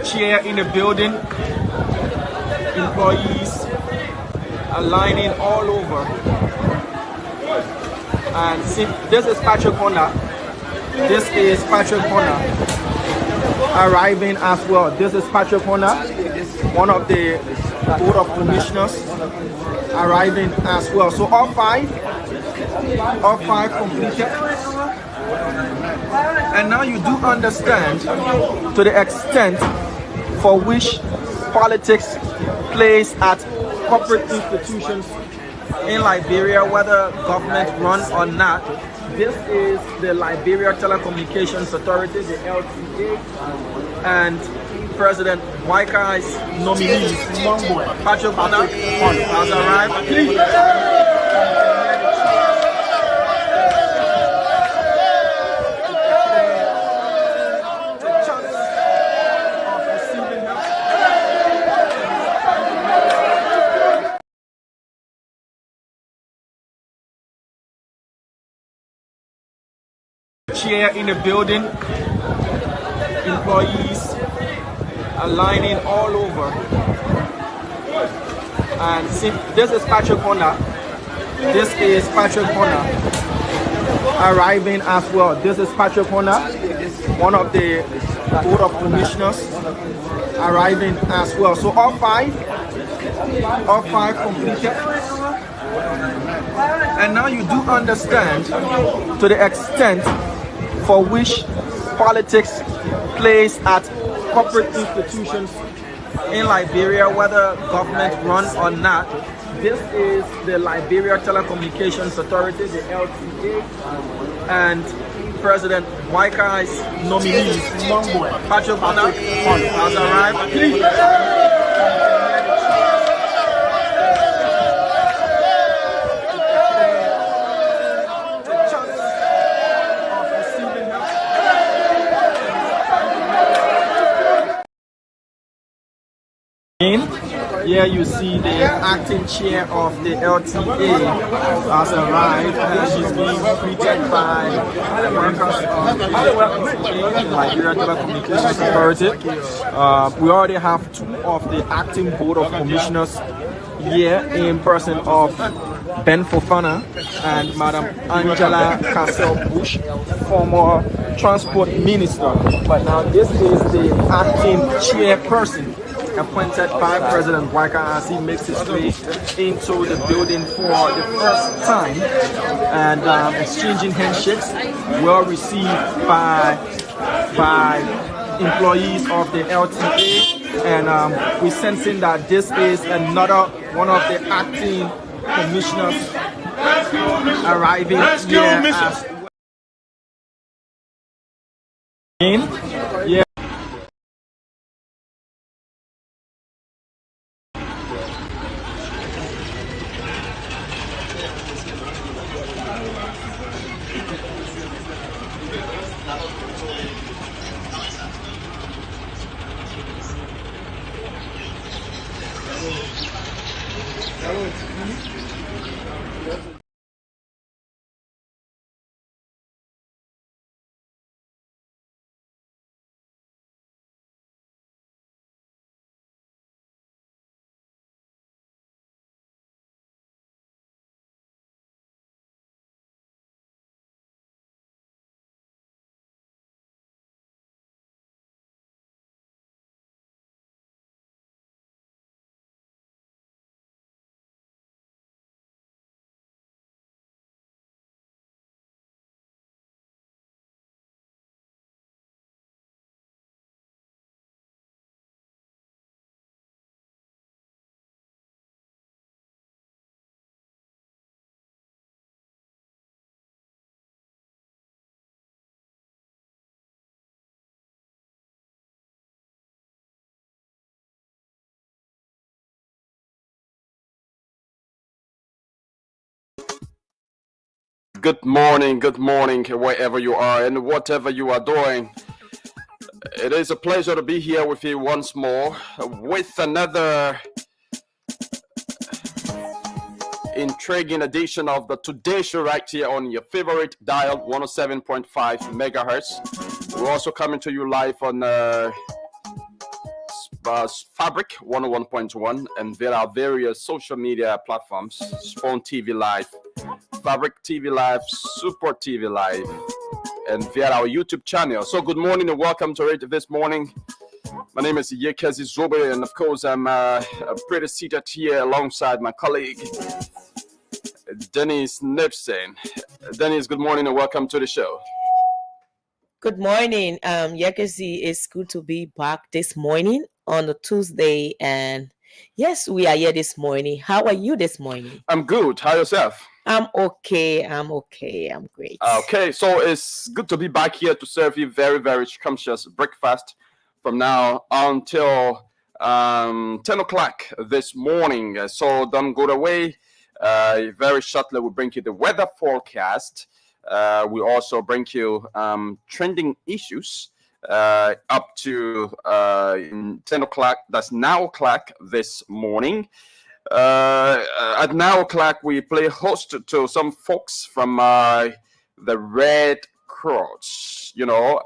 Chair in the building, employees are lining all over. And see, this is Patrick Honor. This is Patrick Honor arriving as well. This is Patrick Honor, one of the Board of Commissioners, arriving as well. So all five completed. And now you do understand to the extent for which politics plays at corporate institutions in Liberia, whether government run or not. This is the Liberia Telecommunications Authority, the LTA, and President Waika's nominees, Patrick Honor, has arrived. Please. Chair in the building, employees are lining all over. And see, this is Patrick Honor. This is Patrick Honor arriving as well. This is Patrick Honor, one of the Board of Commissioners, arriving as well. So all five completed. And now you do understand to the extent for which politics plays at corporate institutions in Liberia, whether government run or not. This is the Liberia Telecommunications Authority, the LTA, and President Waika's nominees, Patrick Honor, has arrived. Please. Here you see the acting chair of the LTA has arrived, and she's being greeted by the members of the Liberia Telecommunications Authority. We already have two of the acting Board of Commissioners here in person of Ben Fofana and Madam Angela Cassell-Bush, former Transport Minister. But now this is the acting chairperson appointed by President Waika as he makes his way into the building for the first time, and exchanging handshakes, well received by employees of the LTA, and we're sensing that this is another one of the acting commissioners arriving here as yeah. Good morning, wherever you are and whatever you are doing. It is a pleasure to be here with you once more with another intriguing edition of the Today Show right here on your favorite dial, 107.5 megahertz. We're also coming to you live on Fabric 101.1 and via our various social media platforms, Spawn TV Live, Fabric TV Live, Super TV Live, and via our YouTube channel. So good morning and welcome to it this morning. My name is Yekezi Zobe, and of course I'm pretty seated here alongside my colleague Dennis Nipson. Dennis, good morning and welcome to the show. Good morning. Yekezi, it's good to be back this morning on a Tuesday. And yes, we are here this morning. How are you this morning? I'm good. How yourself? I'm okay. I'm great. Okay, so it's good to be back here to serve you very, very scrumptious breakfast from now until 10 o'clock this morning. So don't go away. Very shortly, we'll bring you the weather forecast. We also bring you trending issues up to 10 o'clock. That's 9 o'clock this morning. At 9 o'clock, we play host to some folks from the Red Cross. You know,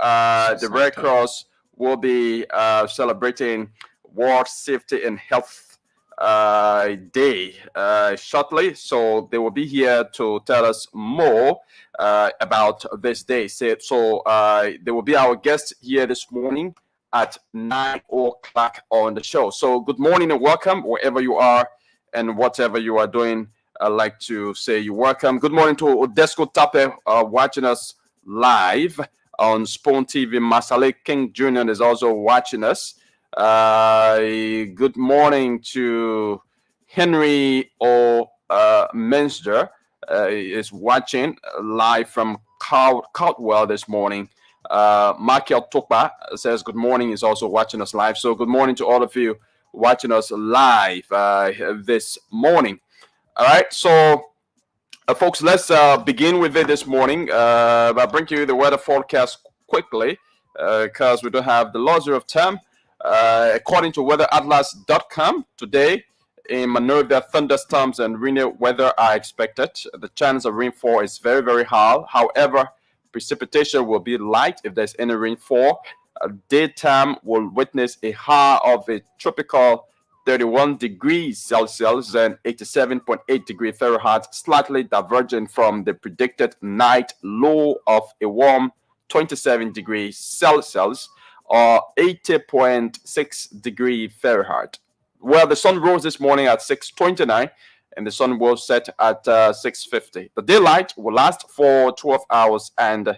the Red Cross will be celebrating World Safety and Health Day shortly, so they will be here to tell us more about this day. So they will be our guest here this morning at 9 o'clock on the show. So good morning and welcome wherever you are and whatever you are doing. I'd like to say you're welcome. Good morning to Odesco Tape watching us live on Spawn TV. Masale King Jr. is also watching us. Good morning to Henry O. Minster is watching live from Caldwell this morning. Michael Tokpa says good morning, is also watching us live. So good morning to all of you watching us live this morning. All right, so folks, let's begin with it this morning. I'll bring you the weather forecast quickly because we don't have the luxury of time. According to weatheratlas.com, today in Monrovia, thunderstorms and rainy weather are expected. The chance of rainfall is very, very high. However, precipitation will be light if there's any rainfall. Daytime will witness a high of a tropical 31 degrees Celsius and 87.8 degrees Fahrenheit, slightly divergent from the predicted night low of a warm 27 degrees Celsius or 80.6 degrees Fahrenheit. Well, the sun rose this morning at 6:29 and the sun will set at 6:50. The daylight will last for 12 hours and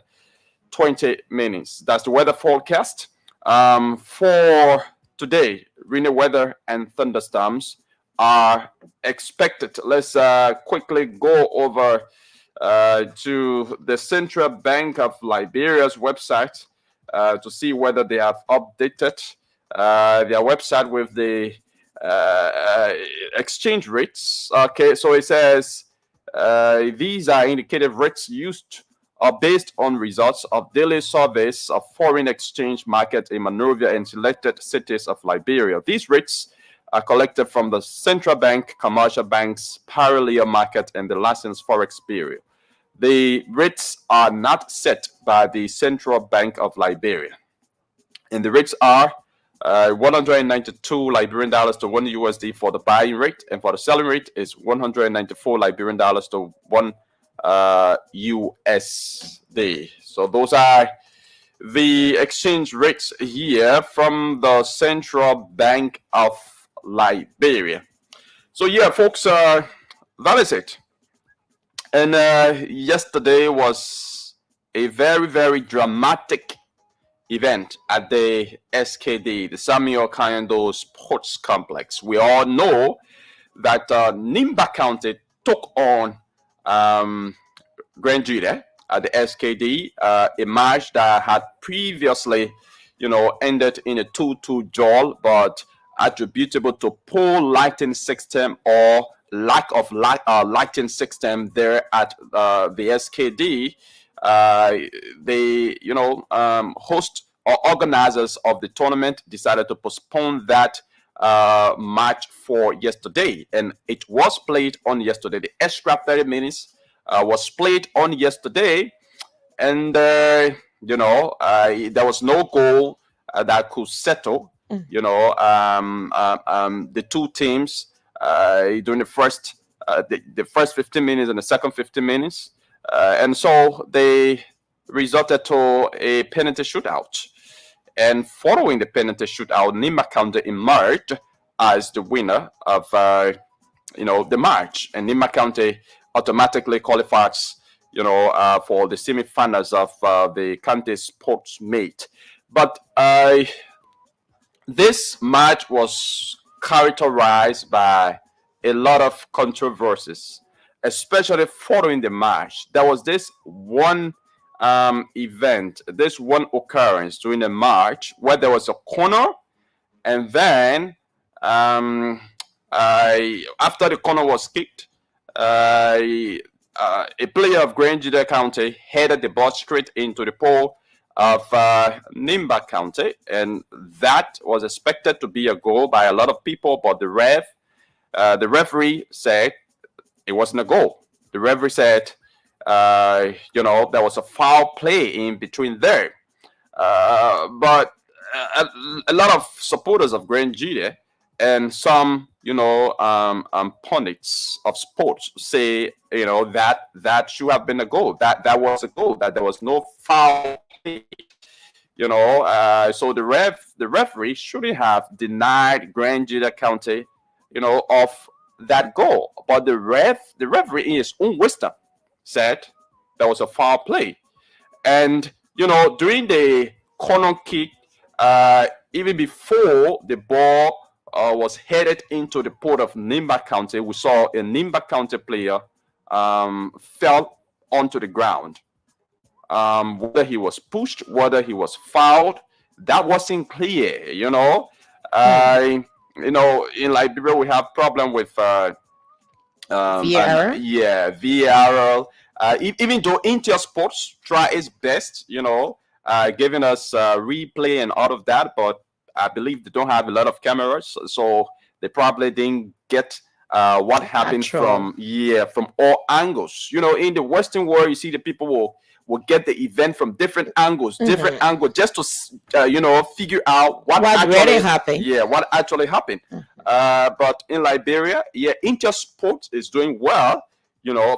20 minutes. That's the weather forecast. For today, rainy weather and thunderstorms are expected. Let's quickly go over to the Central Bank of Liberia's website to see whether they have updated their website with the exchange rates. Okay, so it says these are indicative rates used are based on results of daily surveys of foreign exchange market in Monrovia and selected cities of Liberia. These rates are collected from the Central Bank, commercial banks, parallel market, and the licensed forex bureau. The rates are not set by the Central Bank of Liberia. And the rates are 192 Liberian dollars to 1 USD for the buying rate, and for the selling rate is 194 Liberian dollars to 1 USD. So those are the exchange rates here from the Central Bank of Liberia. So yeah, folks, that is it. And yesterday was a very, very dramatic event at the SKD, the Samuel Kayando Sports Complex. We all know that Nimba County took on Grand Jude at the SKD, a match that had previously, ended in a 2-2 draw, but attributable to poor lighting system or lack of lighting system there at the SKD. Host or organizers of the tournament decided to postpone that match for yesterday, and it was played on yesterday. The extra 30 minutes was played on yesterday, and there was no goal that could settle The two teams during the first 15 minutes and the second 15 minutes, and so they resulted to a penalty shootout. And following the penalty shootout, Nima County emerged as the winner of the match, and Nima County automatically qualifies, for the semi-finals of the county sports meet. But this match was characterized by a lot of controversies, especially following the match. There was this one event, this one occurrence during the match where there was a corner, and then after the corner was kicked, a player of Grand Juda County headed the ball straight into the pole of Nimba County, and that was expected to be a goal by a lot of people, but the referee said it wasn't a goal. The referee said, there was a foul play in between there. But a lot of supporters of Grand Juda and some, pundits of sports say, that should have been a goal. That was a goal. That there was no foul play. So the referee shouldn't have denied Grand Juda County, of that goal. But the referee, in his own wisdom, said there was a foul play. And during the corner kick, even before the ball was headed into the port of Nimba County, we saw a Nimba County player fell onto the ground. Whether he was pushed, whether he was fouled, that wasn't clear. In Liberia we have problem with VAR. VAR. Even though Intel Sports try its best, giving us replay and all of that, but I believe they don't have a lot of cameras, so they probably didn't get what happened from all angles. In the Western world, you see the people will get the event from different angles, just to figure out what actually really happened. Yeah, what actually happened. But in Liberia, Intel Sports is doing well,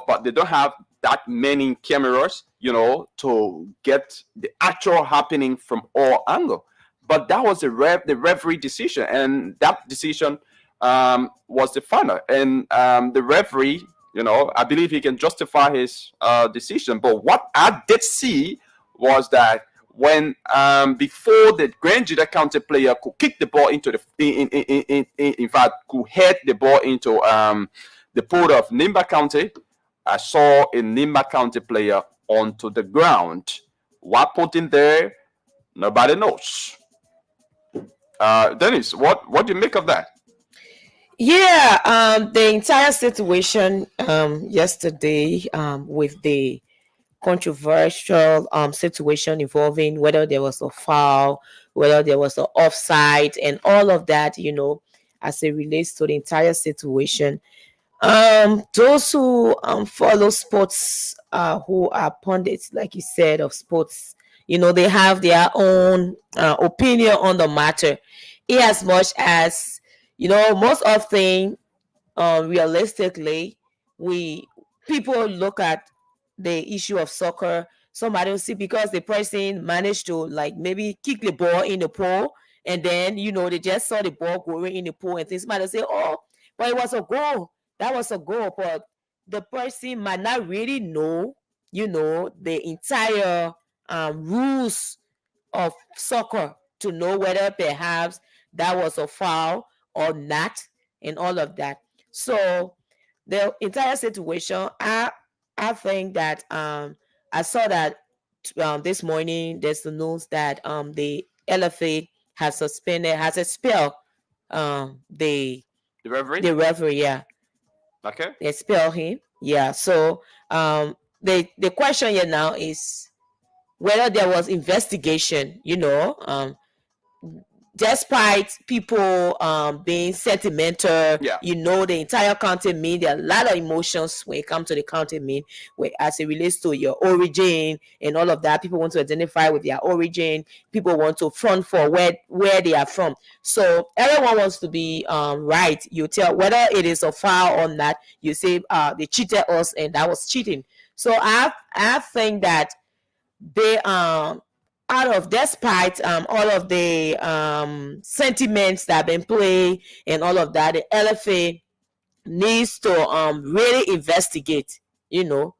but they don't have that many cameras, to get the actual happening from all angles. But that was the referee decision, and that decision was the final. And the referee, I believe he can justify his decision. But what I did see was that when before the Grand Juda County player could kick the ball into in fact could head the ball into the port of Nimba County, I saw a Nimba County player onto the ground. What put in there, nobody knows. Dennis, what do you make of that? Yeah, the entire situation yesterday with the controversial situation involving whether there was a foul, whether there was an offside, and all of that, as it relates to the entire situation. Those who follow sports, who are pundits, like you said, of sports, they have their own opinion on the matter. In as much as, most often, realistically, people look at the issue of soccer. Somebody will see because the person managed to maybe kick the ball in the pole, and then they just saw the ball going in the pole, and things might say, "Oh, but it was a goal. That was a goal." But the person might not really know, the entire rules of soccer to know whether perhaps that was a foul or not, and all of that. So the entire situation, I think that I saw that this morning there's the news that the LFA has expelled the referee. The referee, yeah. Okay. They expel him. Yeah. So the question here now is whether there was investigation, despite people being sentimental, Yeah. the entire county mean there are a lot of emotions when it comes to the county mean, where as it relates to your origin and all of that. People want to identify with their origin. People want to front for where they are from. So everyone wants to be right. You tell whether it is a foul or not. You say they cheated us and that was cheating. So I think that they out of despite all of the sentiments that have been played and all of that, the LFA needs to really investigate. You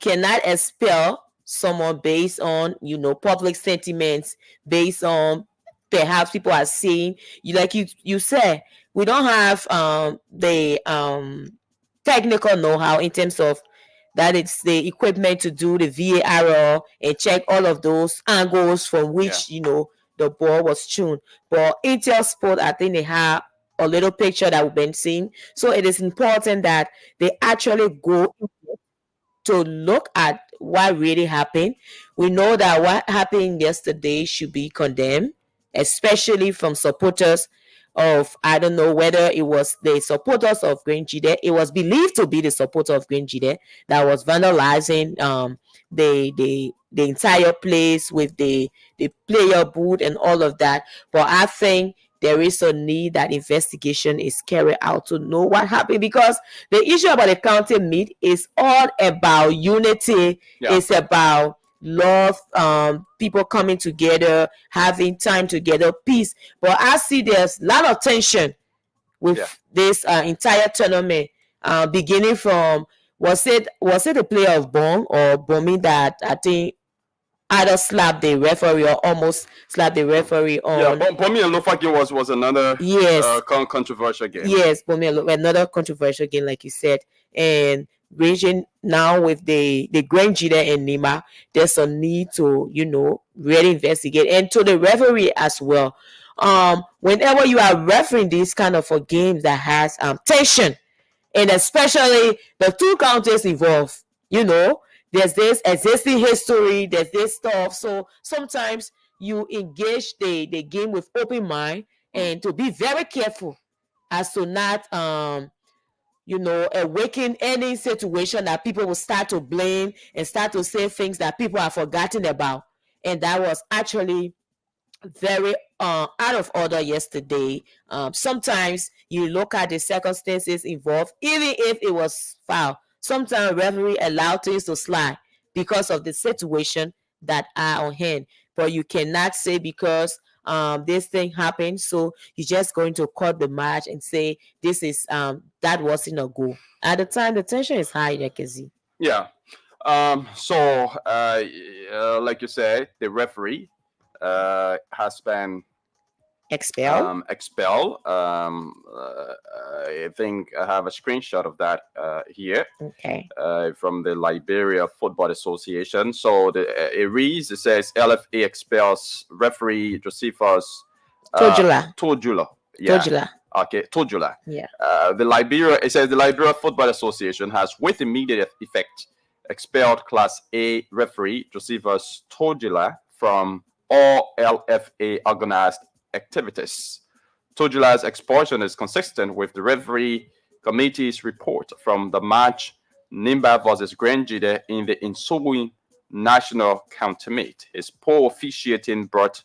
cannot expel someone based on public sentiments, based on perhaps people are seeing you, like you said. We don't have the technical know-how in terms of that. It's the equipment to do the VAR and check all of those angles from which the ball was tuned. But Intel Sport, I think they have a little picture that we've been seeing. So it is important that they actually go to look at what really happened. We know that what happened yesterday should be condemned, especially from supporters of, I don't know whether it was the supporters of Green Jide. It was believed to be the supporter of Green Jide that was vandalizing the entire place with the player booth and all of that. But I think there is a need that investigation is carried out to know what happened, because the issue about the county meet is all about unity. Yeah. It's about love, people coming together, having time together, peace. But I see there's a lot of tension with this entire tournament, beginning from, was it the player of Bong or Bomi that I think either slapped the referee or almost slapped the referee on. Yeah, Bomi and Lofaki was another controversial game. Yes, Bomi and another controversial game, like you said. And raging now with the Grand Jide and Nima, there's a need to, really investigate. And to the referee as well. Whenever you are refereeing these kind of games that has tension, and especially the two counties involved, there's this existing history, there's this stuff. So sometimes you engage the game with open mind and to be very careful as to not awaken any situation that people will start to blame and start to say things that people have forgotten about. And that was actually very out of order yesterday. Sometimes you look at the circumstances involved, even if it was foul. Sometimes referee allow things to slide because of the situation that are on hand. But you cannot say because this thing happened, so you're just going to cut the match and say this is that wasn't a goal. At the time, the tension is high, Yakezi. Yeah. Like you said, the referee has been expelled. I think I have a screenshot of that here. Okay. From the Liberia Football Association. So it reads, it says LFA expels referee Josephus Tojula. Yeah. Tojula. Okay, Tojula. Yeah. It says the Liberia Football Association has, with immediate effect, expelled Class A referee Josephus Tojula from all LFA organized activities. Tojula's expulsion is consistent with the referee committee's report from the match Nimba versus Grand Jide in the ensuing national county meet. His poor officiating brought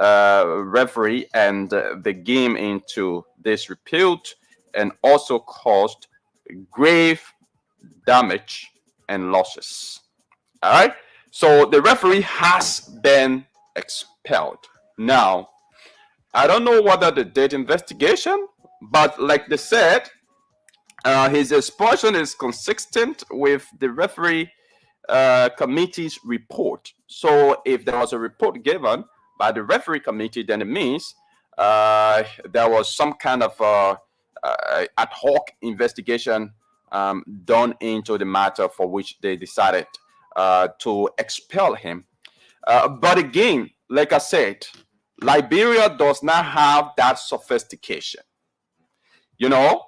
referee and the game into disrepute and also caused grave damage and losses. All right. So the referee has been expelled. Now, I don't know whether they did investigation, but like they said, his expulsion is consistent with the referee committee's report. So if there was a report given by the referee committee, then it means there was some kind of ad hoc investigation done into the matter for which they decided to expel him. But again, like I said, Liberia does not have that sophistication, to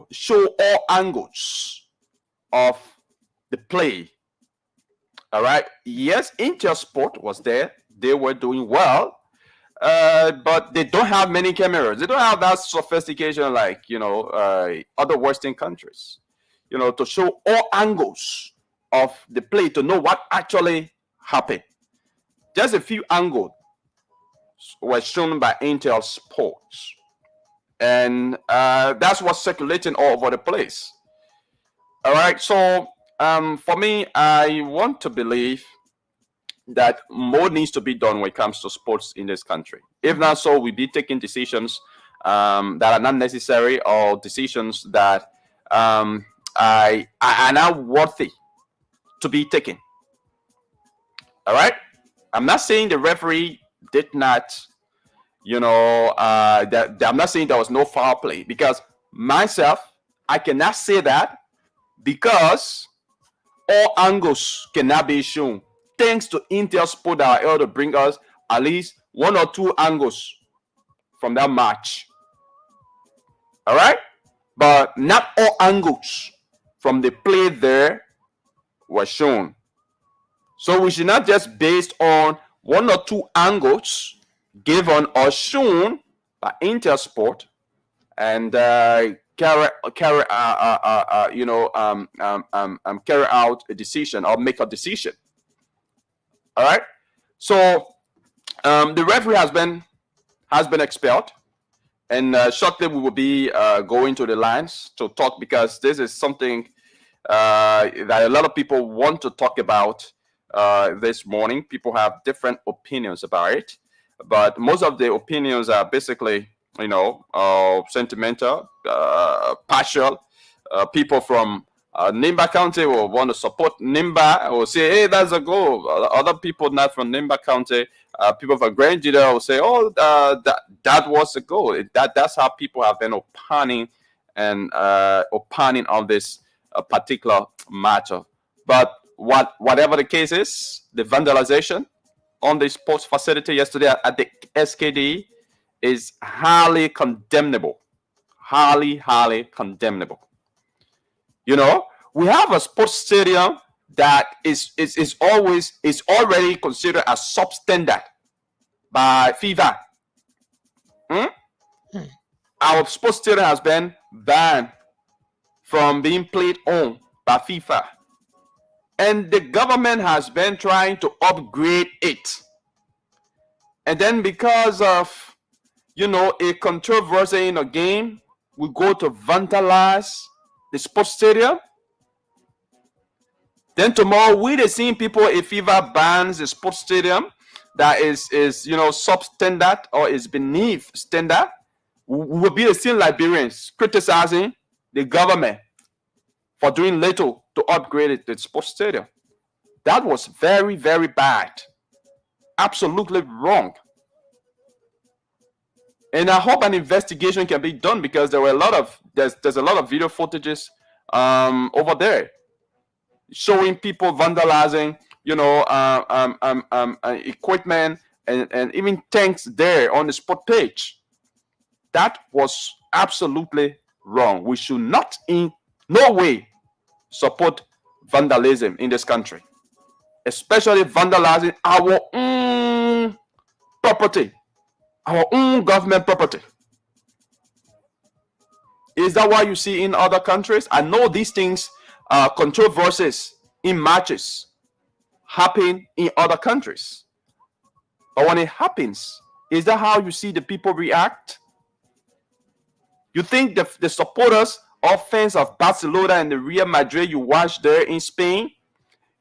show all angles of the play. All right. Yes, Intel Sport was there. They were doing well. but they don't have many cameras. They don't have that sophistication like other Western countries. To show all angles of the play to know what actually happened. Just a few angles were shown by Intel Sports, and that's what's circulating all over the place. All right, so for me, I want to believe that more needs to be done when it comes to sports in this country. If not so, we'll be taking decisions that are not necessary, or decisions that are not worthy to be taken. All right, I'm not saying the referee did not, that I'm not saying there was no foul play, because myself, I cannot say that, because all angles cannot be shown. Thanks to Intel Sport that are able to bring us at least one or two angles from that match. All right, but not all angles from the play there were shown. So we should not just based on one or two angles given or shown by Intel Sport and carry out a decision or make a decision. All right. So the referee has been expelled, and shortly we will be going to the lines to talk, because this is something that a lot of people want to talk about this morning. People have different opinions about it, but most of the opinions are basically, sentimental, partial. People from Nimba County will want to support Nimba, will say, hey, that's a goal. Other people not from Nimba County, people from Grand Jida will say, oh, that was a goal. That's how people have been opining on this particular matter. But whatever the case is, the vandalization on the sports facility yesterday at the SKD is highly condemnable. Highly, highly condemnable. We have a sports stadium that is already considered as substandard by FIFA. Our sports stadium has been banned from being played on by FIFA, and the government has been trying to upgrade it. And then because of a controversy in a game, we go to vandalize the sports stadium. Then tomorrow we the same people, if FIFA bans the sports stadium that is substandard or is beneath standard, we will be the same Liberians criticizing the government for doing little to upgrade the sports stadium. That was very, very bad. Absolutely wrong. And I hope an investigation can be done, because there's a lot of video footages over there showing people vandalizing, equipment and even tanks there on the sport page. That was absolutely wrong. We should not in no way support vandalism in this country, especially vandalizing our own property, our own government property. Is that what you see in other countries? I know these things, controversies in matches, happen in other countries. But when it happens, is that how you see the people react? You think the supporters of fans of Barcelona and the Real Madrid you watch there in Spain,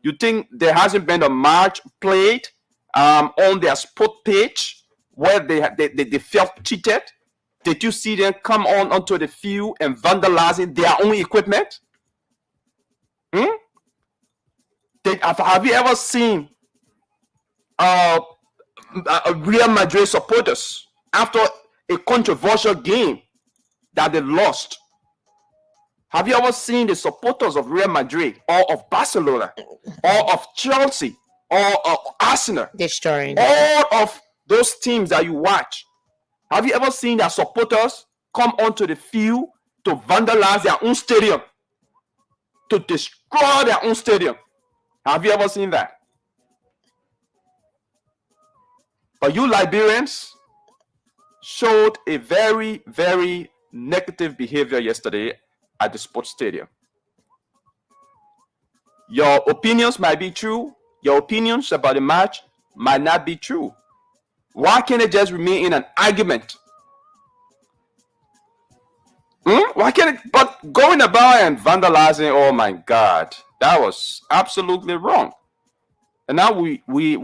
you think there hasn't been a match played on their sport page where they felt cheated? Did you see them come onto the field and vandalizing their own equipment? Have you ever seen Real Madrid supporters after a controversial game that they lost? Have you ever seen the supporters of Real Madrid or of Barcelona or of Chelsea or of Arsenal destroying all of those teams that you watch? Have you ever seen their supporters come onto the field to vandalize their own stadium, to destroy their own stadium? Have you ever seen that? But you Liberians, showed a very, very negative behavior yesterday at the sports stadium. Your opinions might be true. Your opinions about the match might not be true. Why can't it just remain in an argument? Why can't it? But going about and vandalizing, oh my God, that was absolutely wrong. And now we are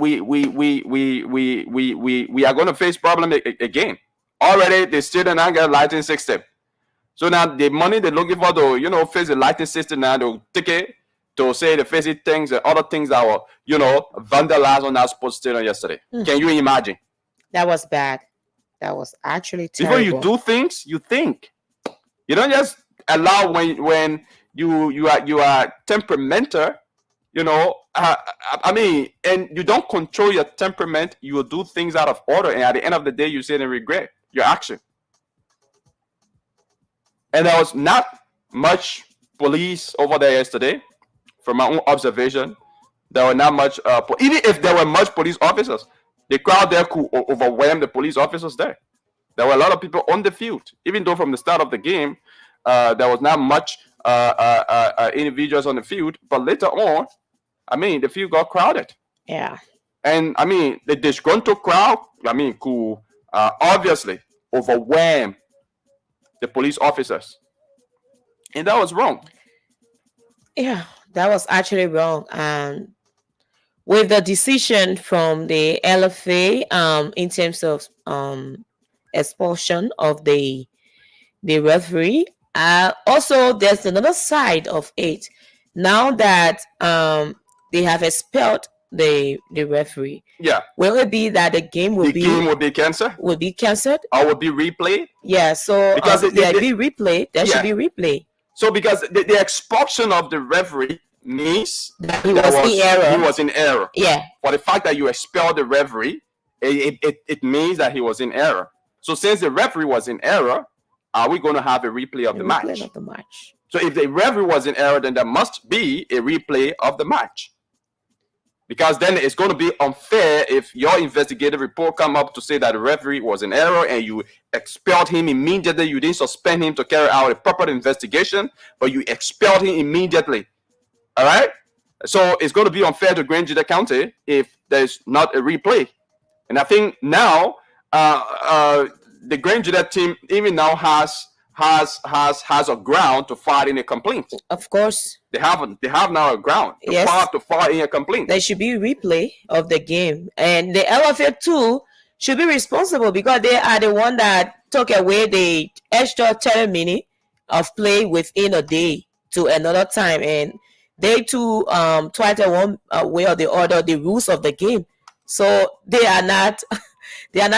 going to face problem again. Already they still don't get a lighting system. So now the money they're looking for to face the lighting system now, they'll take it to say the face things and other things that were vandalized on that sports stadium yesterday. Can you imagine? That was bad. That was actually terrible. Before you do things, you think. You don't just allow when you are temperamental. I mean, and you don't control your temperament. You will do things out of order, and at the end of the day, you sit and regret your action. And there was not much police over there yesterday, from my own observation. There were not much. Even if there were much police officers, the crowd there could overwhelm the police officers there. There were a lot of people on the field, even though from the start of the game, there was not much individuals on the field. But later on, I mean, the field got crowded. Yeah. And I mean, the disgruntled crowd, I mean, could obviously overwhelm the police officers. And that was wrong. Yeah, that was actually wrong. And with the decision from the LFA in terms of expulsion of the referee, also there's another side of it. Now that they have expelled the referee, will it be that the game will be cancelled? Will be cancelled, or will be replayed? Yeah, so because be replayed, there should be replay. So because the expulsion of the referee means that he was in error. Yeah. For the fact that you expelled the referee, it means that he was in error. So since the referee was in error, are we going to have a replay of the match? So if the referee was in error, then there must be a replay of the match. Because then it's going to be unfair if your investigative report come up to say that the referee was in error and you expelled him immediately. You didn't suspend him to carry out a proper investigation, but you expelled him immediately. All right? So it's going to be unfair to Grand Juda County if there's not a replay. And I think now the Grand Juda team even now has a ground to file in a complaint. Of course. They have now a ground to file in a complaint. There should be a replay of the game. And the LFA too should be responsible because they are the one that took away the extra 10 minutes of play within a day to another time. And they too tried to one way or the other the rules of the game. So they are not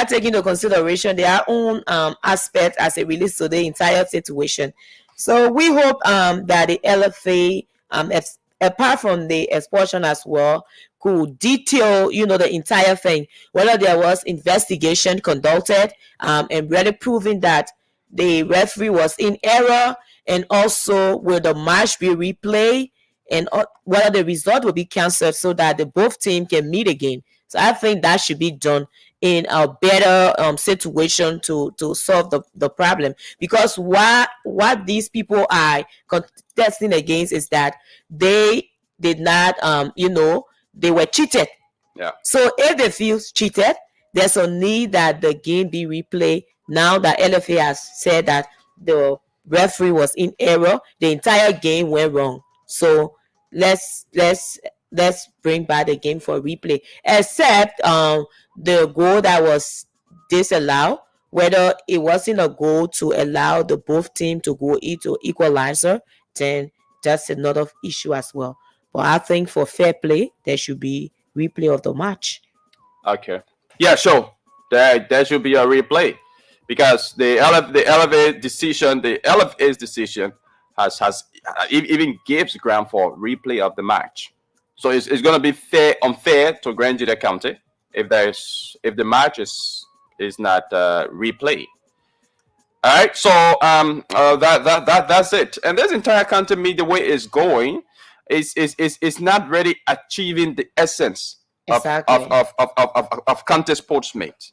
taking into consideration their own aspect as it relates to the entire situation. So we hope that the LFA, apart from the expulsion as well, could detail, the entire thing, whether there was investigation conducted and really proving that the referee was in error, and also will the match be replayed, and whether the result will be cancelled so that the both teams can meet again. So I think that should be done in a better situation to solve the problem, because what these people are contesting against is that they did not they were cheated. Yeah. So if they feel cheated, there's a need that the game be replayed. Now that LFA has said that the referee was in error, the entire game went wrong. So let's bring back the game for replay, except the goal that was disallowed, whether it wasn't a goal to allow the both team to go into equalizer, then that's another issue as well. But I think for fair play, there should be replay of the match. Okay. Yeah, sure. There should be a replay because the LFA's decision has even gives ground for replay of the match. So it's going to be unfair to Grand Juda County if the match is not replayed. All right, so that's it. And this entire county meet the way it's going is not really achieving the essence of county sports meet.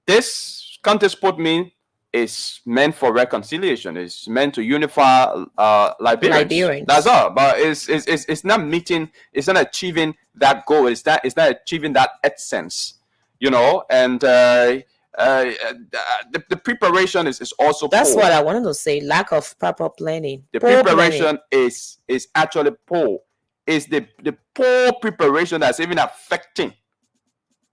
This county sport mean is meant for reconciliation. It's meant to unify Liberians. That's all. But it's not meeting. It's not achieving that goal. It's not achieving that essence. And the preparation is also that's poor. what I wanted to say. Lack of proper planning. The preparation is actually poor. It's the poor preparation that's even affecting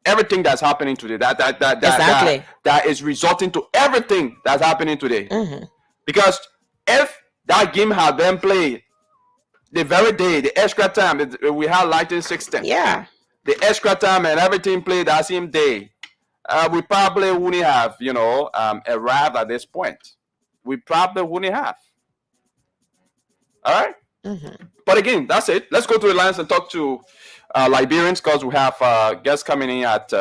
everything that's happening today. That is resulting to everything that's happening today. Mm-hmm. Because if that game had been played the very day, the extra time, we had Lightning 16. Yeah. The extra time and everything played that same day, we probably wouldn't have, arrived at this point. We probably wouldn't have. All right? Mm-hmm. But again, that's it. Let's go to the lines and talk to Liberians, because we have guests coming in at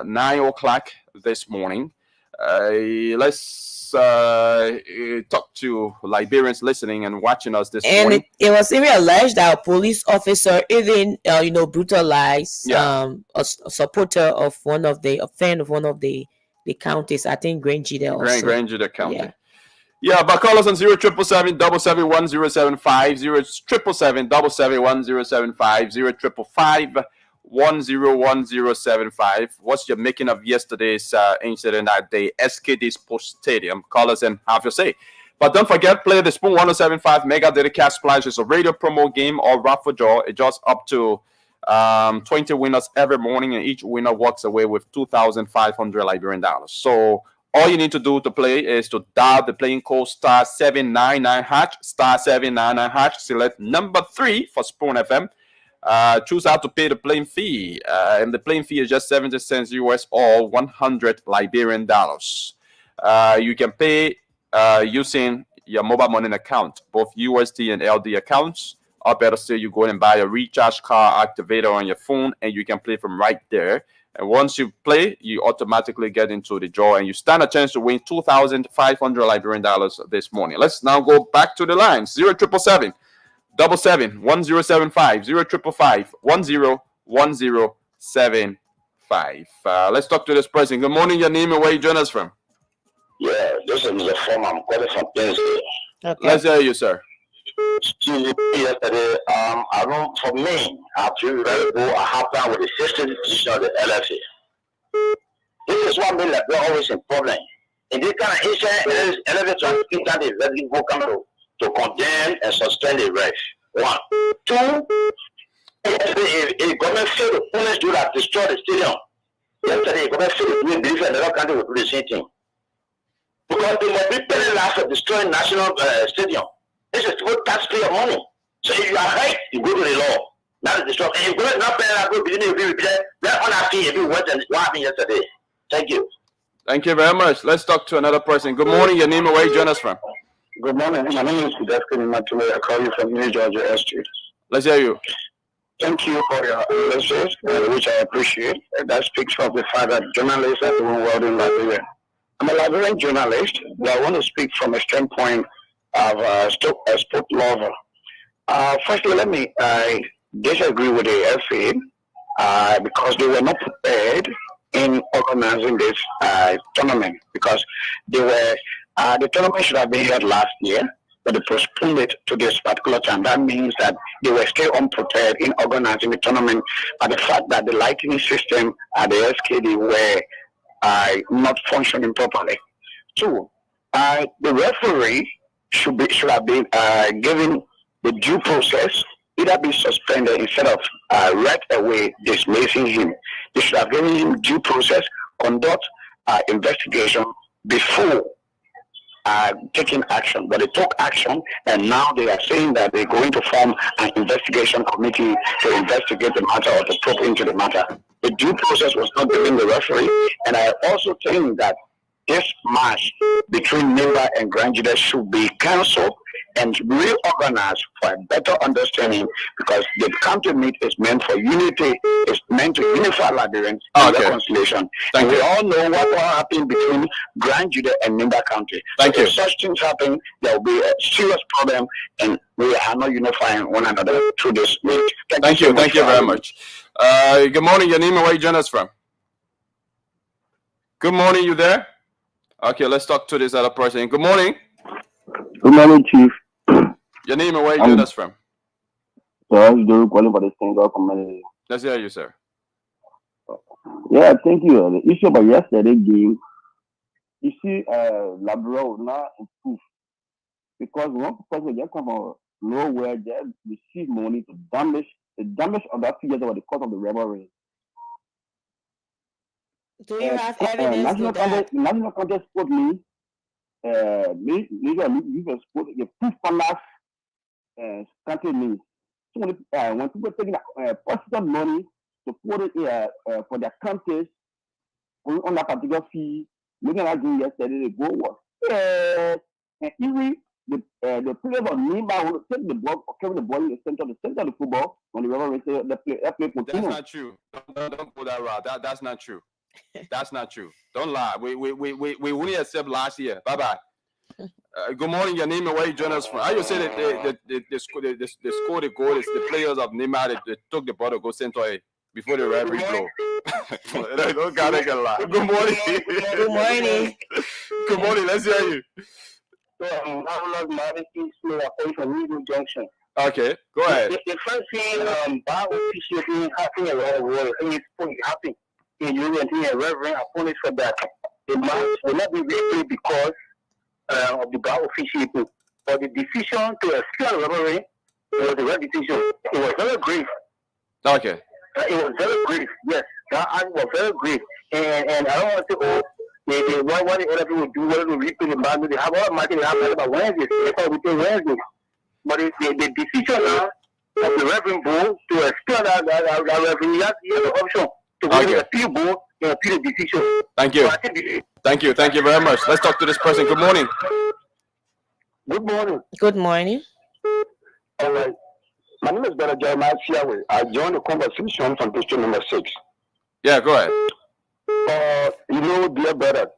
9 o'clock this morning. Let's talk to Liberians listening and watching us this morning. And it was even alleged that a police officer even, brutalized a supporter of a fan of one of the counties. I think Grangida also. Grangida County. Yeah, but call us on 0777 771 075, 0777 771 075, 0555 101075. What's your making of yesterday's incident at the SKD Sports Stadium? Call us and have your say. But don't forget, play the Spoon 1075 Mega Daily Cash Splash. It's a radio promo game or raffle draw. It just up to 20 winners every morning, and each winner walks away with 2,500 Liberian dollars. So all you need to do to play is to dial the playing code *799#, *799#, select number 3 for Spoon FM. Choose how to pay the playing fee, and the playing fee is just 70 cents US or 100 Liberian dollars. You can pay using your mobile money account, both USD and LD accounts, or better still, you go and buy a recharge card activator on your phone, and you can play from right there. And once you play, you automatically get into the draw, and you stand a chance to win 2,500 Liberian dollars this morning. Let's now go back to the lines. 0777 771 1075, 0555 101075. Let's talk to this person. Good morning. Your name and where you join us from? Yeah, this is the form. I'm calling from Tennessee. Okay. Let's hear you, sir. Yesterday, I know for me, I feel very good. I have done with the 16th edition of the LFA. This is what made Liberia always a problem. In this kind of issue, LFA trying to get the very vocal to condemn and suspend the ref. 1. 2, a government failed to punish those that destroyed the stadium. Yesterday, a government failed to do it, believe another country will do the same thing. Because they must be paying last for destroying national stadium. This is good taxpayer money. So if you are right, you go to the law. That is the strong. And if you go not paying that, go beginning to be that on our fee if you went and what happened yesterday. Thank you. Thank you very much. Let's talk to another person. Good morning. Your name and where you join us from? Good morning. My name is Kudeskin Matule. I call you from New Georgia Street. Let's hear you. Thank you for your analysis, which I appreciate. That speaks for the fact that journalists are doing well in Liberia. I'm a Liberian journalist, but I want to speak from a standpoint of a sport lover. Firstly, let me disagree with the FA because they were not prepared in organizing this tournament, because they were the tournament should have been held last year, but they postponed it to this particular time. That means that they were still unprepared in organizing the tournament by the fact that the lighting system at the SKD were not functioning properly. 2, the referee should have been given the due process, either be suspended instead of right away dismissing him. They should have given him due process, conduct investigation before taking action. But they took action, and now they are saying that they're going to form an investigation committee to investigate the matter or to probe into the matter. The due process was not given the referee, and I also think that this match between Nimba and Grangida should be cancelled and reorganized for a better understanding, because the county meet is meant for unity, it's meant to unify Liberians and reconciliation. And we all know what will happen between Grangida and Nimba County. Thank you. If such things happen, there will be a serious problem, and we are not unifying one another through this meet. Thank you. Thank you very much. Good morning. Your name and where you join us from? Good morning, you there? Okay, let's talk to this other person. Good morning. Good morning, Chief. Your name and where you join us from? So I was calling for the single community. Let's hear you, sir. Yeah, thank you. The issue about yesterday game, you see, Labrador will not improve because one person just come from nowhere, just receive money to damage the damage of that figures over the cost of the rivalry. Do you have evidence to that? National Contest Sport me sport the proof palace country me. So when people taking personal money to put it for their contest on that particular fee, looking at it yesterday, the goal was and even the players of Nimba will take the ball or carry the ball in the center of the football when the river race the play That's not true. Don't go that route. That's not true. That's not true. Don't lie. We only accept last year. Bye bye. Good morning. Your name and where you join us from? I just say that they scored the goal is the players of Neymar. They took the ball to go center before the referee blow. Don't gotta lie. Good morning. Good morning. Good morning. Let's hear you. So I'm not from Junction. Okay, go ahead. The first thing bar officiating happening around the world, and it's going to happen in Europe and Reverend apologize for that. The match will not be replayed because of the bar officiating. But the decision to expel Reverend was the right decision. It was very grave. Okay. It was very grave, yes. That act was very grave. And I don't want to say, what the other people do, whether to replay the match, they have all the matches they have about Wednesday. They thought we play Wednesday. But the decision now of the Reverend Bull to expel that Reverend, he has the option to go to the appeal Bull and appeal the decision. Thank you. So Thank you very much. Let's talk to this person. Good morning. Good morning. Good morning. All right. My name is Brother Jeremiah Siawe. I joined the conversation from district number 6. Yeah, go ahead. Dear brother,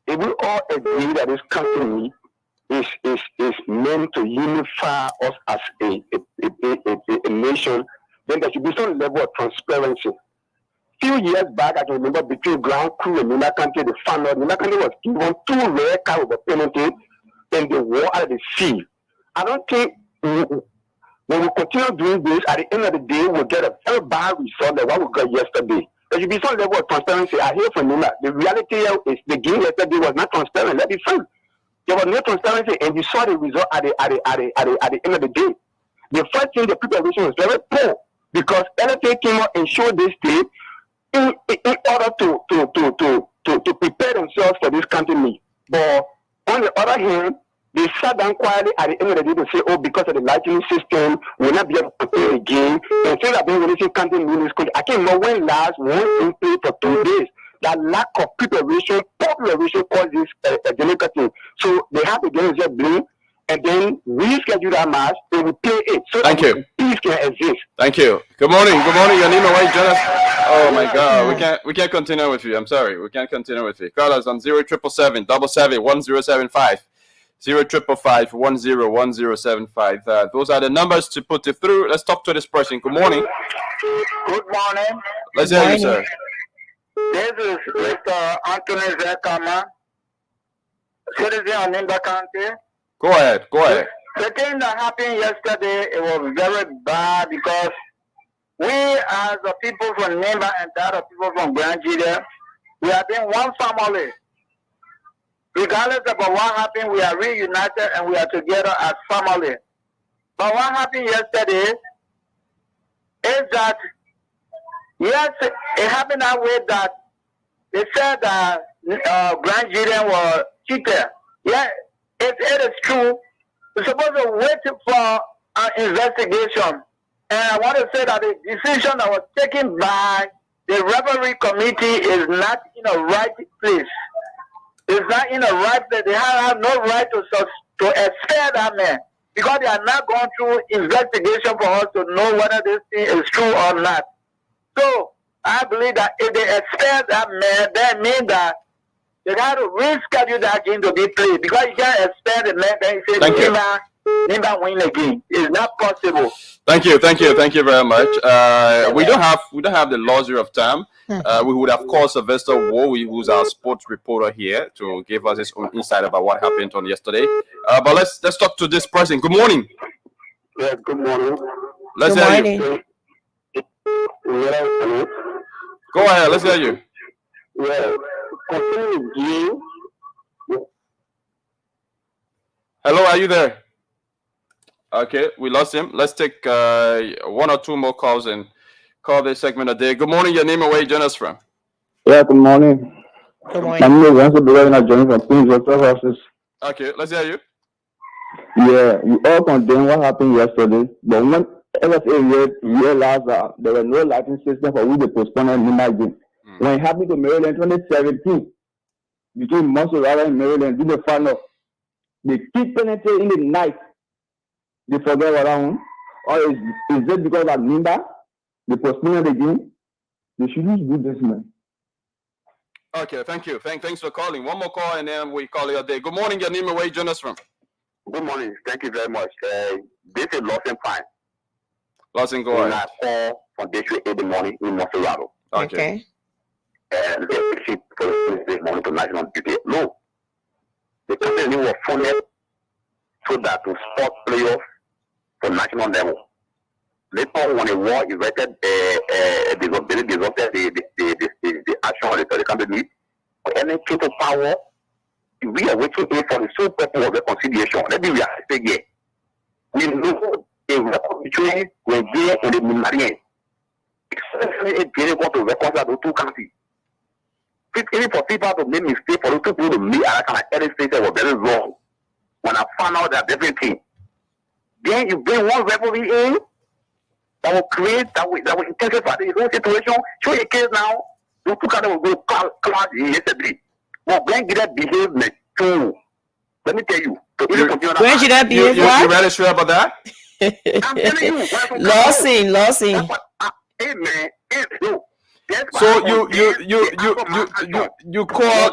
if we all agree that this company is meant to unify us as a nation, then there should be some level of transparency. Few years back, I can remember between Grand Crew and Nina Country, the final, Nina Country was given 2 rare cards of a penalty and the war at the sea. I don't think when we continue doing this, at the end of the day, we'll get a very bad result than what we got yesterday. There should be some level of transparency. I hear from Nina. The reality is the game yesterday was not transparent. Let me say. There was no transparency, and you saw the result at the end of the day. The first thing, the preparation was very poor because LFA came out and showed this day in order to prepare themselves for this country. But on the other hand, they sat down quietly at the end of the day to say, oh, because of the lighting system, we'll not be able to play the game. And since I've been releasing country in this country, I can't remember when last one team played for 2 days. That lack of preparation, poor preparation caused this delinquency. So they have to get themselves blame and then reschedule that match and we play it. So Thank you. Peace can exist. Thank you. Good morning. Good morning. Your name and where you join us? Oh my God, we can't continue with you. I'm sorry, we can't continue with you. Call us on 0777 1075. 0555 those are the numbers to put it through. Let's talk to this person. Good morning. Good morning. Let's hear you, sir. This is Mr. Anthony Zekama, citizen of Nimba County. Go ahead. The thing that happened yesterday, it was very bad because we as the people from Nimba and the other people from Grand Nigeria, we have been one family. Regardless of what happened, we are reunited and we are together as family. But what happened yesterday is that, yes, it happened that way that they said that Grand Nigeria were cheated. Yeah, it is true. We're supposed to wait for an investigation. And I want to say that the decision that was taken by the referee committee is not in the right place. It's not in the right place. They have no right to expel that man because they are not going through investigation for us to know whether this thing is true or not. So I believe that if they expel that man, that means that they got to reschedule that game to be played because you can't expel the man. Then you say, Never win again. It's not possible. Thank you very much. We don't have the luxury of time. We would have called Sylvester Wowi, who's our sports reporter here, to give us his own insight about what happened on yesterday. But let's talk to this person. Good morning. Yes, good morning. Let's Good hear morning. you. Go ahead. Let's hear you. Yeah, concerning you. Hello, are you there? Okay, we lost him. Let's take one or two more calls and call this segment a day. Good morning. Your name and where you join us from? Yeah, good morning. Good My morning. name is Ransom Bewell, I'm joining from Queens Water Houses. Okay, let's hear you. Yeah, we all condemn what happened yesterday, but when LFA realized that there was no lighting system for which they postponed the game. When it happened to Maryland 2017, between Monterey and Maryland, in the final, they keep penetrating in the night. They forget what happened. Or is it because of Nimba? They postponed the game? They shouldn't do this, man. Okay, thank you. Thanks for calling. One more call and then we call it a day. Good morning, your name and where you join us from? Good morning. Thank you very much. This is Lawson Fine. Lawson, go ahead. I call from District 8 in the morning in Monserrato. Okay. And they ship for this morning to national duty. No. The company was funded so that to sport playoffs for national level. Later, when the war erected, disrupted the action of the company, for any total power, we are waiting for the sole purpose of reconciliation. Let me realize again. We know a reconciliation will be on the Marian. Especially if they want to reconcile the two countries. Even for people to make mistakes, for those people to make a kind of every state that was very wrong. When I found out that everything, then you bring one referee in that will create, that will intensify the whole situation. Show a case now, those two countries will go clash yesterday. But when did that behavior too? Let me tell you. When should that behave? You really sure about that? I'm telling you. Lawson. Hey man, no. So you call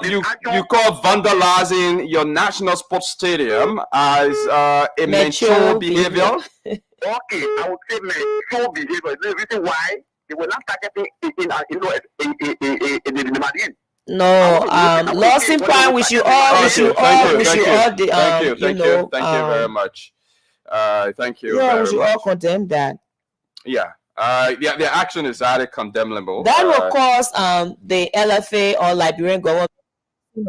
vandalizing your national sports stadium as a mature behavior? Okay, I would say mature behavior. The reason why they were not targeting in the Madrid. No, Lawson Prime, we should all thank you very much. Thank you. Yeah, we should all condemn that. Yeah. The action is highly condemnable. That will cause the LFA or Liberian government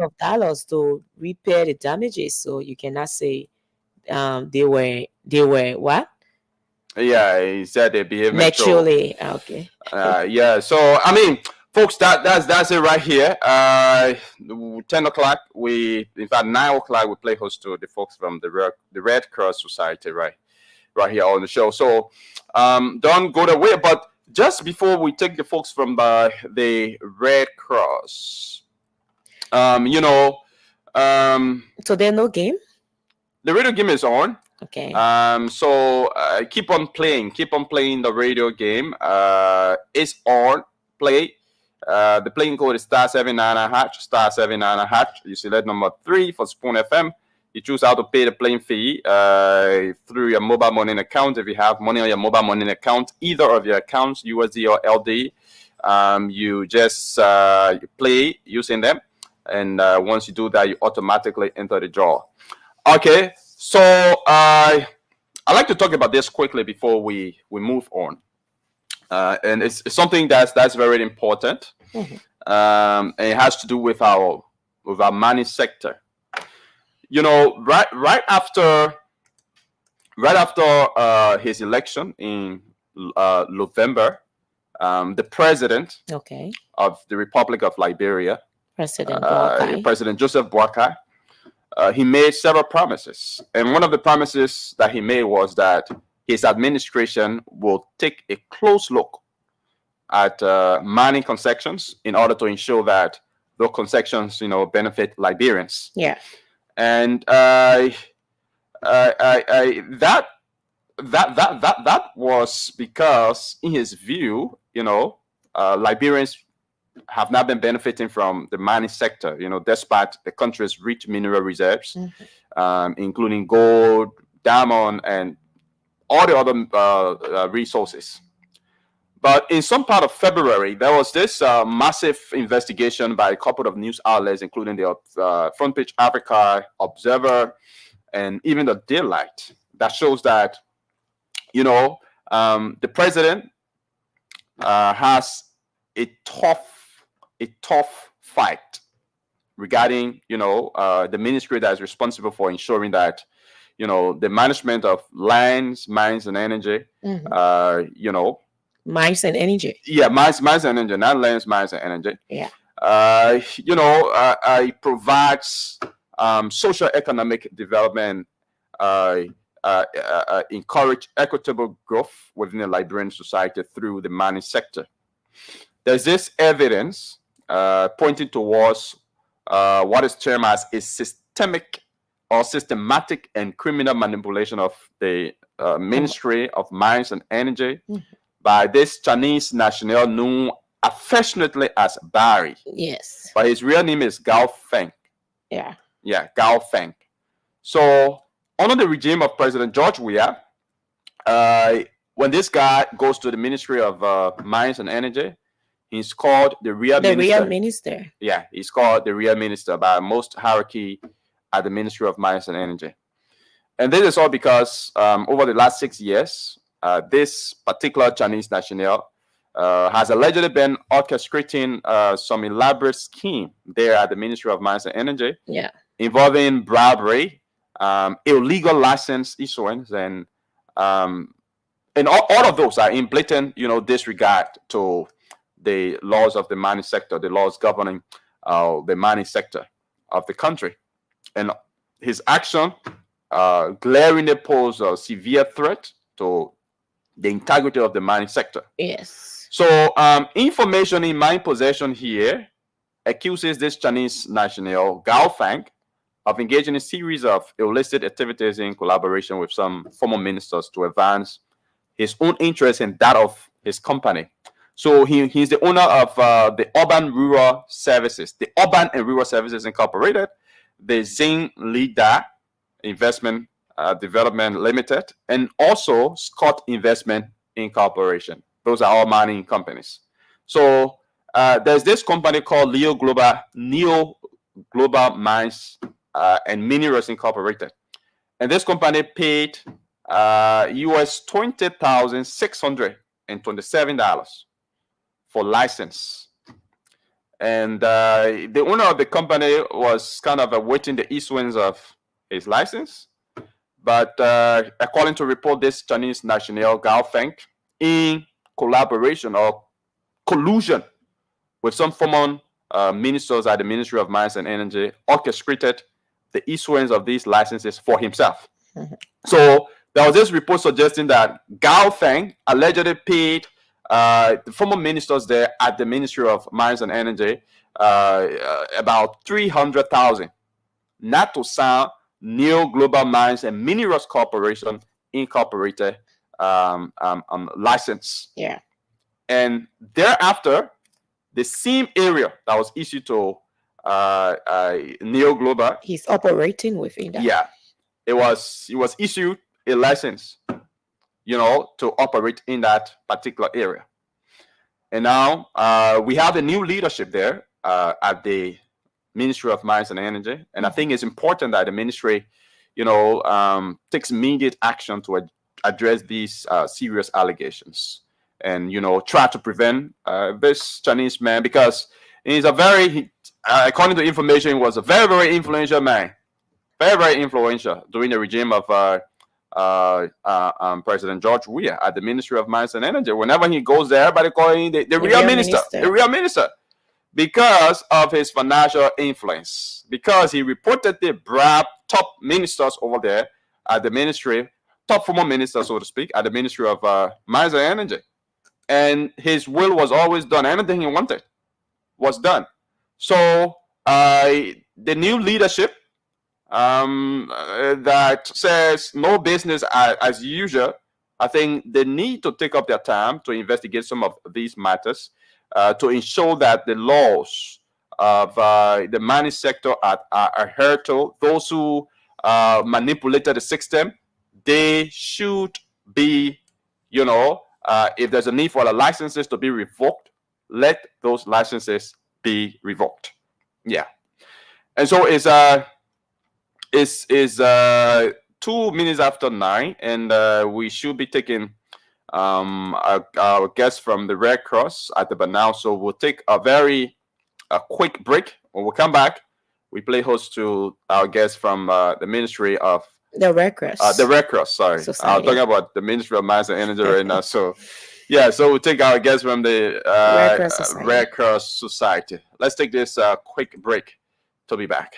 of dollars to repair the damages. So you cannot say they were what? Yeah, he said they behave maturely. Okay. Yeah. So I mean, folks, that's it right here. 10 o'clock, in fact 9 o'clock, we play host to the folks from the Red Cross Society right here on the show. So don't go away. But just before we take the folks from the Red Cross, so there's no game. The radio game is on. Okay. So keep on playing the radio game. It's on. Play. The playing code is *79#. You select number 3 for Spoon FM. You choose how to pay the playing fee through your mobile money account. If you have money on your mobile money account, either of your accounts, USD or LD, you just play using them. And once you do that, you automatically enter the draw. Okay, so I'd like to talk about this quickly before we move on. And it's something that's very important. And it has to do with our money sector. Right after his election in November, the president of the Republic of Liberia, President Joseph Boakai, he made several promises. And one of the promises that he made was that his administration will take a close look at mining concessions in order to ensure that those concessions, benefit Liberians. Yeah. And that was because, in his view, Liberians have not been benefiting from the mining sector, despite the country's rich mineral reserves, including gold, diamond, and all the other resources. But in some part of February, there was this massive investigation by a couple of news outlets, including the Front Page Africa, Observer, and even the Daylight, that shows that, the president has a tough fight regarding, the ministry that is responsible for ensuring that, the management of lands, mines, and energy, Mines and energy. Yeah, mines and energy, not lands, mines, and energy. Yeah. It provides social economic development, encourage equitable growth within the Liberian society through the mining sector. There's this evidence pointing towards what is termed as a systematic and criminal manipulation of the Ministry of Mines and Energy by this Chinese national known affectionately as Barry. Yes. But his real name is Gao Feng. Yeah. Yeah, Gao Feng. So under the regime of President George Weah, when this guy goes to the Ministry of Mines and Energy, he's called the real minister. Yeah, he's called the real minister by most hierarchy at the Ministry of Mines and Energy. And this is all because over the last 6 years, this particular Chinese national has allegedly been orchestrating some elaborate scheme there at the Ministry of Mines and Energy, involving bribery, illegal license issuance, and all of those are in blatant, disregard to the laws of the mining sector, the laws governing the mining sector of the country. And his action glaringly poses a severe threat to the integrity of the mining sector. Yes. So information in my possession here accuses this Chinese national, Gao Feng, of engaging in a series of illicit activities in collaboration with some former ministers to advance his own interests and that of his company. So he's the owner of the Urban and Rural Services Incorporated, the Zing Lida Investment Development Limited, and also Scott Investment Incorporation. Those are all mining companies. So there's this company called Neo Global Mines and Minerals Incorporated, and this company paid US $20,627 for license. And the owner of the company was kind of awaiting the issuance of his license. But according to report, this Chinese national, Gao Feng, in collaboration or collusion with some former ministers at the Ministry of Mines and Energy, orchestrated the issuance of these licenses for himself. So there was this report suggesting that Gao Feng allegedly paid the former ministers there at the Ministry of Mines and Energy about $300,000 not to sign Neo Global Mines and Minerals Corporation Incorporated license. Yeah. And thereafter, the same area that was issued to Neo Global, he's operating within that. Yeah, it was issued a license, to operate in that particular area. And now we have a new leadership there at the Ministry of Mines and Energy, and I think it's important that the ministry, takes immediate action to address these serious allegations, and try to prevent this Chinese man, because he's according to information, was a very, very influential man, very, very influential during the regime of President George Weah at the Ministry of Mines and Energy. Whenever he goes there, everybody call him the real minister, the real minister, because of his financial influence, because he reportedly bribed top ministers over there at the ministry, top former ministers, so to speak, at the Ministry of Mines and Energy. And his will was always done. Anything he wanted was done. So the new leadership that says no business as usual, I think they need to take up their time to investigate some of these matters to ensure that the laws of the mining sector are adhered to. Those who manipulated the system, they should be, you know, if there's a need for the licenses to be revoked, let those licenses be revoked. Yeah. And so it's 2 minutes after 9, and we should be taking our guest from the Red Cross at the Banal. So we'll take a quick break. When we come back, we play host to our guest from the Ministry of The Red Cross. The Red Cross, sorry. Society. I'm talking about the Ministry of Mines and Energy right now. So, yeah, so we'll take our guest from the Red Cross Society. Let's take this quick break to be back.